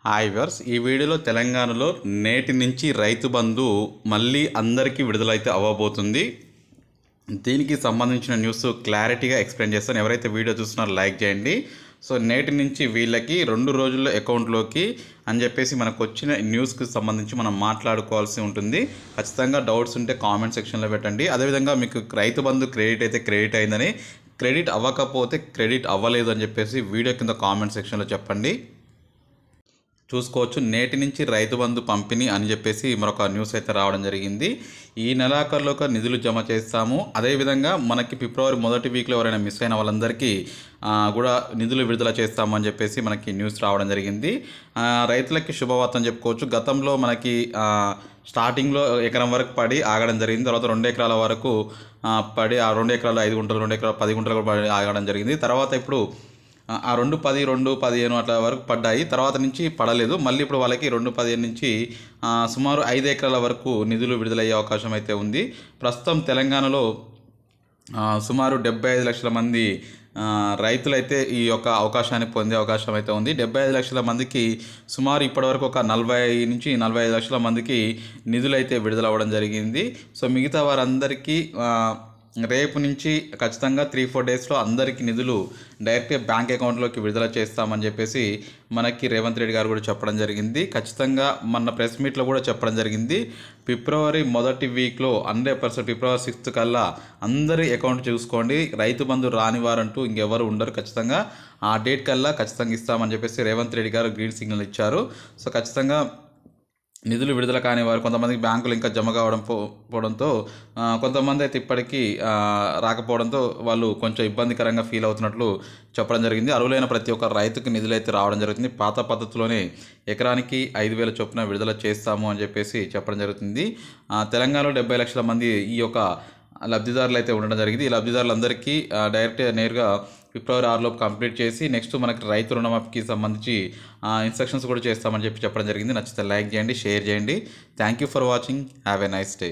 Hi viewers, ఈ వీడియోలో తెలంగాణలో నేటి నుంచి రైతు బంధు మళ్ళీ అందరికీ విడుదలైతే అవ్వబోతుంది. దీనికి సంబంధించిన న్యూస్ క్లారిటీగా ఎక్స్ప్లెయిన్ చేస్తాను. ఎవరైతే వీడియో చూస్తున్నారో లైక్ చేయండి. సో నేటి నుంచి వీళ్ళకి 2 రోజుల్లో అకౌంట్లోకి అని చెప్పేసి మనకు వచ్చిన న్యూస్కి సంబంధించి మనం మాట్లాడుకోవాల్సి ఉంటుంది. ఖచ్చితంగా డౌట్స్ ఉంటే కామెంట్ సెక్షన్లో పెట్టండి. అదేవిధంగా మీకు రైతు బంధు క్రెడిట్ అయితే క్రెడిట్ అయిందని, క్రెడిట్ అవ్వకపోతే క్రెడిట్ అవ్వలేదు అని చెప్పేసి వీడియో కింద కామెంట్ సెక్షన్లో చెప్పండి. చూసుకోవచ్చు, నేటి నుంచి రైతు బంధు పంపిణీ అని చెప్పేసి మరొక న్యూస్ అయితే రావడం జరిగింది. ఈ నెలాఖరులోగా నిధులు జమ చేస్తాము. అదేవిధంగా మనకి ఫిబ్రవరి మొదటి వీక్లో ఎవరైనా మిస్ అయిన వాళ్ళందరికీ కూడా నిధులు విడుదల చేస్తాము అని చెప్పేసి మనకి న్యూస్ రావడం జరిగింది. రైతులకి శుభవార్త అని చెప్పుకోవచ్చు. గతంలో మనకి స్టార్టింగ్లో ఎకరం వరకు పడి ఆగడం జరిగింది. తర్వాత 2 ఎకరాల వరకు పడి ఆ 2 ఎకరాలు 5 గుంటలు, 2 ఎకరాలు 10 గుంటలు కూడా పడి ఆగడం జరిగింది. తర్వాత ఇప్పుడు ఆ 2.10, 2.15 అట్లా వరకు పడ్డాయి. తర్వాత నుంచి పడలేదు. మళ్ళీ ఇప్పుడు వాళ్ళకి 2.15 నుంచి సుమారు 5 ఎకరాల వరకు నిధులు విడుదలయ్యే అవకాశం అయితే ఉంది. ప్రస్తుతం తెలంగాణలో సుమారు 75 లక్షల మంది రైతులైతే ఈ యొక్క అవకాశాన్ని పొందే అవకాశం అయితే ఉంది. 75 లక్షల మందికి సుమారు ఇప్పటివరకు ఒక 40 నుంచి 45 లక్షల మందికి నిధులైతే విడుదలవ్వడం జరిగింది. సో మిగతా వారందరికీ రేపు నుంచి ఖచ్చితంగా 3-4 డేస్లో అందరికీ నిధులు డైరెక్ట్గా బ్యాంక్ అకౌంట్లోకి విడుదల చేస్తామని చెప్పేసి మనకి రేవంత్ రెడ్డి గారు కూడా చెప్పడం జరిగింది. ఖచ్చితంగా మన ప్రెస్ మీట్లో కూడా చెప్పడం జరిగింది. ఫిబ్రవరి మొదటి వీక్లో 100% ఫిబ్రవరి 6th కల్లా అందరి అకౌంట్ చూసుకోండి. రైతు బంధు రాని వారంటూ ఇంకెవరు ఉండరు. ఖచ్చితంగా ఆ డేట్ కల్లా ఖచ్చితంగా ఇస్తామని చెప్పేసి రేవంత్ రెడ్డి గారు గ్రీన్ సిగ్నల్ ఇచ్చారు. సో ఖచ్చితంగా నిధులు విడుదల కాని వారు కొంతమందికి బ్యాంకులు ఇంకా జమ కావడం పోవడంతో కొంతమంది అయితే ఇప్పటికీ రాకపోవడంతో వాళ్ళు కొంచెం ఇబ్బందికరంగా ఫీల్ అవుతున్నట్లు చెప్పడం జరిగింది. అర్హులైన ప్రతి ఒక్క రైతుకి నిధులు అయితే రావడం జరుగుతుంది. పాత పద్ధతిలోనే ఎకరానికి 5,000 చొప్పున విడుదల చేస్తాము అని చెప్పేసి చెప్పడం జరుగుతుంది. తెలంగాణలో 70 లక్షల మంది ఈ యొక్క లబ్ధిదారులు అయితే ఉండడం జరిగింది. ఈ లబ్ధిదారులందరికీ డైరెక్ట్గా నేరుగా ఫిబ్రవరి 6 లోపు కంప్లీట్ చేసి నెక్స్ట్ మనకి రైతు రుణమాఫీకి సంబంధించి ఇన్స్ట్రక్షన్స్ కూడా చేస్తామని చెప్పడం జరిగింది. నచ్చితే లైక్ చేయండి, షేర్ చేయండి. Thank you for watching. Have a nice day.